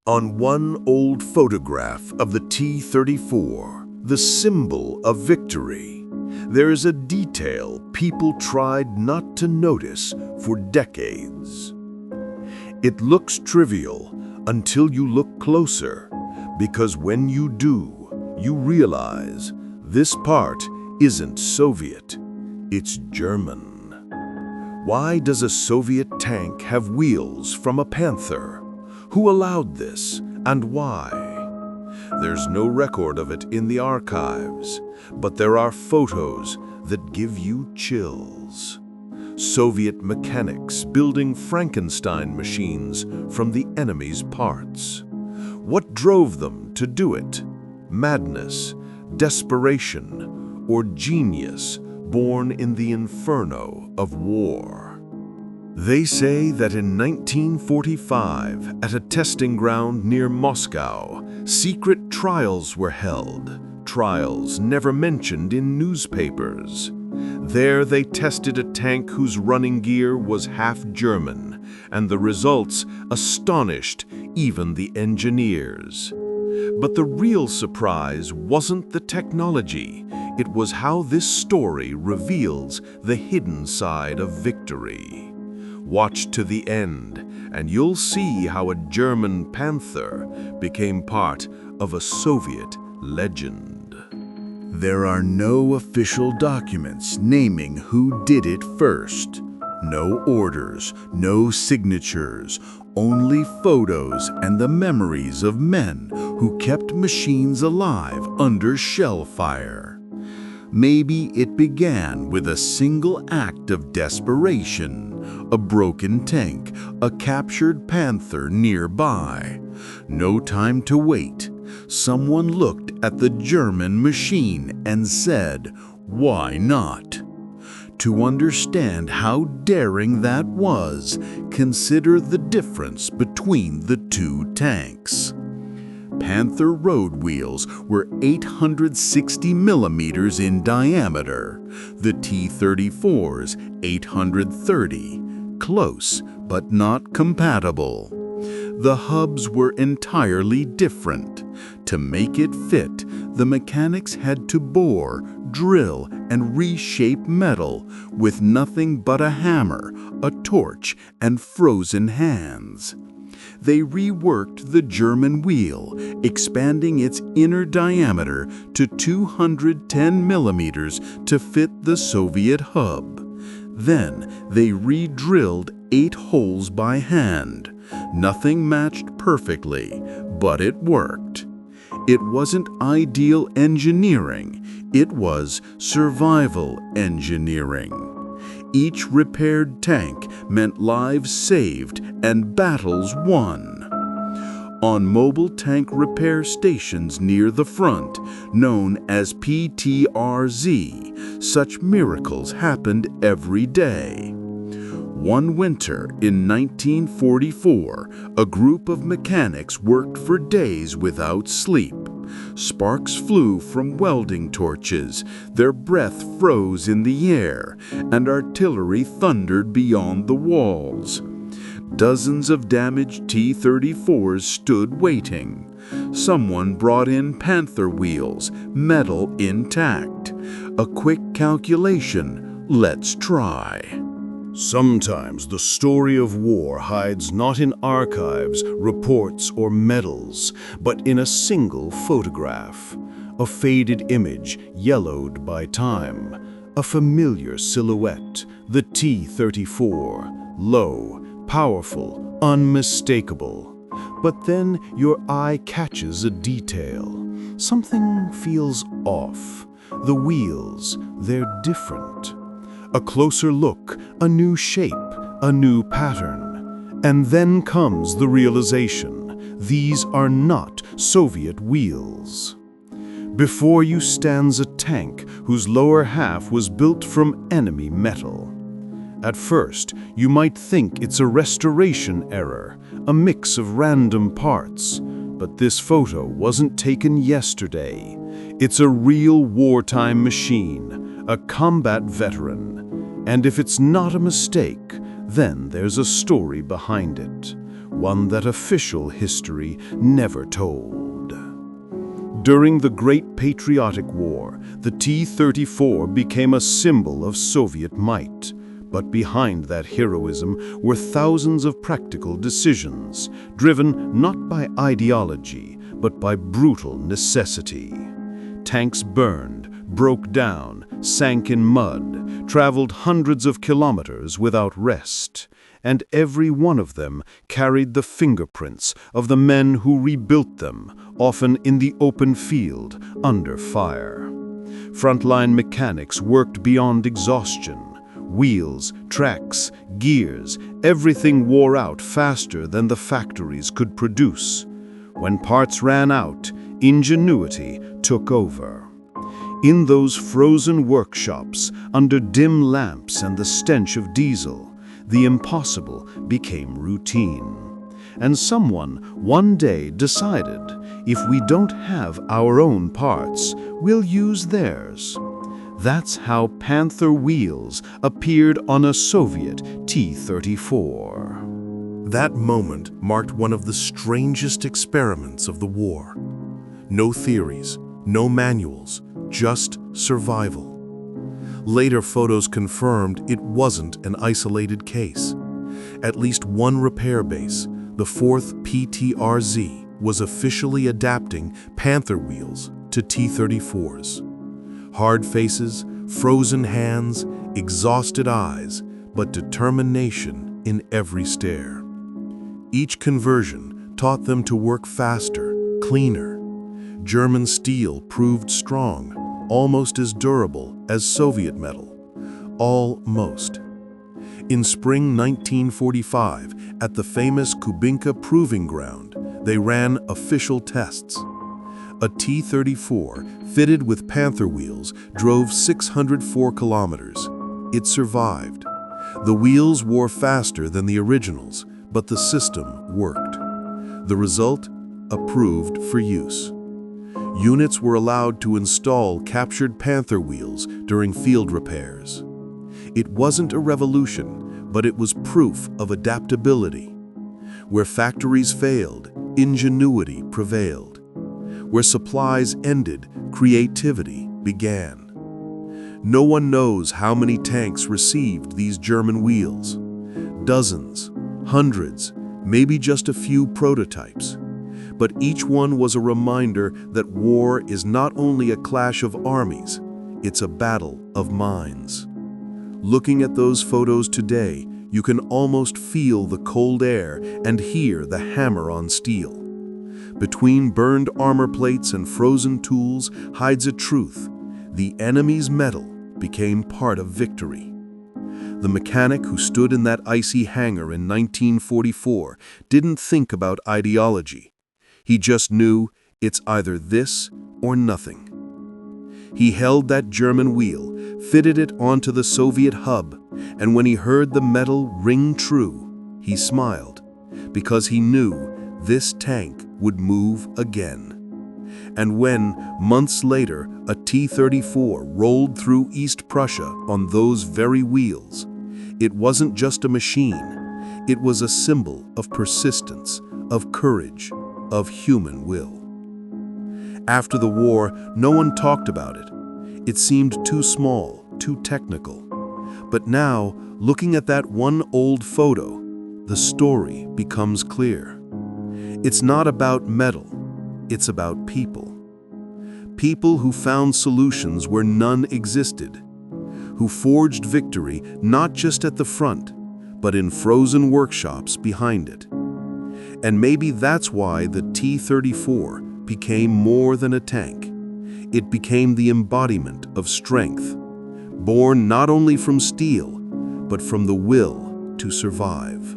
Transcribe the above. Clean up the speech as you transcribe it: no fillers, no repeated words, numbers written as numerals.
On one old photograph of the T-34, the symbol of victory, there is a detail people tried not to notice for decades. It looks trivial until you look closer, because when you do, you realize this part isn't Soviet, it's German. Why does a Soviet tank have wheels from a Panther? Who allowed this, and why? There's no record of it in the archives, but there are photos that give you chills. Soviet mechanics building Frankenstein machines from the enemy's parts. What drove them to do it? Madness, desperation, or genius born in the inferno of war? They say that in 1945, at a testing ground near Moscow, secret trials were held, trials never mentioned in newspapers. There they tested a tank whose running gear was half German, and the results astonished even the engineers. But the real surprise wasn't the technology, it was how this story reveals the hidden side of victory. Watch to the end, and you'll see how a German Panther became part of a Soviet legend. There are no official documents naming who did it first. No orders, no signatures, only photos and the memories of men who kept machines alive under shell fire. Maybe it began with a single act of desperation. A broken tank, a captured Panther nearby. No time to wait. Someone looked at the German machine and said, "Why not?" To understand how daring that was, consider the difference between the two tanks. Panther road wheels were 860 millimeters in diameter, the T-34's 830. Close, but not compatible. The hubs were entirely different. To make it fit, the mechanics had to bore, drill, and reshape metal with nothing but a hammer, a torch, and frozen hands. They reworked the German wheel, expanding its inner diameter to 210 millimeters to fit the Soviet hub. Then they re-drilled 8 holes by hand. Nothing matched perfectly, but it worked. It wasn't ideal engineering, it was survival engineering. Each repaired tank meant lives saved and battles won. On mobile tank repair stations near the front, known as PTRZ, such miracles happened every day. One winter in 1944, a group of mechanics worked for days without sleep. Sparks flew from welding torches, their breath froze in the air, and artillery thundered beyond the walls. Dozens of damaged T-34s stood waiting. Someone brought in Panther wheels, metal intact. A quick calculation, let's try. Sometimes the story of war hides not in archives, reports, or medals, but in a single photograph. A faded image, yellowed by time. A familiar silhouette, the T-34, low, powerful, unmistakable. But then your eye catches a detail. Something feels off. The wheels, they're different. A closer look, a new shape, a new pattern. And then comes the realization, these are not Soviet wheels. Before you stands a tank whose lower half was built from enemy metal. At first, you might think it's a restoration error, a mix of random parts. But this photo wasn't taken yesterday. It's a real wartime machine, a combat veteran. And if it's not a mistake, then there's a story behind it. one that official history never told. During the Great Patriotic War, the T-34 became a symbol of Soviet might. But behind that heroism were thousands of practical decisions, driven not by ideology, but by brutal necessity. Tanks burned, broke down, sank in mud, traveled hundreds of kilometers without rest, and every one of them carried the fingerprints of the men who rebuilt them, often in the open field, under fire. Frontline mechanics worked beyond exhaustion. Wheels, tracks, gears, everything wore out faster than the factories could produce. When parts ran out, ingenuity took over. In those frozen workshops, under dim lamps and the stench of diesel, the impossible became routine. And someone one day decided, if we don't have our own parts, we'll use theirs. That's how Panther wheels appeared on a Soviet T-34. That moment marked one of the strangest experiments of the war. No theories, no manuals, just survival. Later photos confirmed it wasn't an isolated case. At least one repair base, the 4th PTRZ, was officially adapting Panther wheels to T-34s. Hard faces, frozen hands, exhausted eyes, but determination in every stare. Each conversion taught them to work faster, cleaner. German steel proved strong, almost as durable as Soviet metal. Almost. In spring 1945, at the famous Kubinka Proving Ground, they ran official tests. A T-34, fitted with Panther wheels, drove 604 kilometers. It survived. The wheels wore faster than the originals, but the system worked. The result? Approved for use. Units were allowed to install captured Panther wheels during field repairs. It wasn't a revolution, but it was proof of adaptability. Where factories failed, ingenuity prevailed. Where supplies ended, creativity began. No one knows how many tanks received these German wheels. Dozens, hundreds, maybe just a few prototypes. But each one was a reminder that war is not only a clash of armies, it's a battle of minds. Looking at those photos today, you can almost feel the cold air and hear the hammer on steel. Between burned armor plates and frozen tools hides a truth. The enemy's metal became part of victory. The mechanic who stood in that icy hangar in 1944 didn't think about ideology. He just knew it's either this or nothing. He held that German wheel, fitted it onto the Soviet hub, and when he heard the metal ring true, he smiled, because he knew this tank would move again. And when, months later, a T-34 rolled through East Prussia on those very wheels, it wasn't just a machine, it was a symbol of persistence, of courage, of human will. After the war, no one talked about it. It seemed too small, too technical. But now, looking at that one old photo, the story becomes clear. It's not about metal, it's about people. People who found solutions where none existed, who forged victory not just at the front, but in frozen workshops behind it. And maybe that's why the T-34 became more than a tank. It became the embodiment of strength, born not only from steel, but from the will to survive.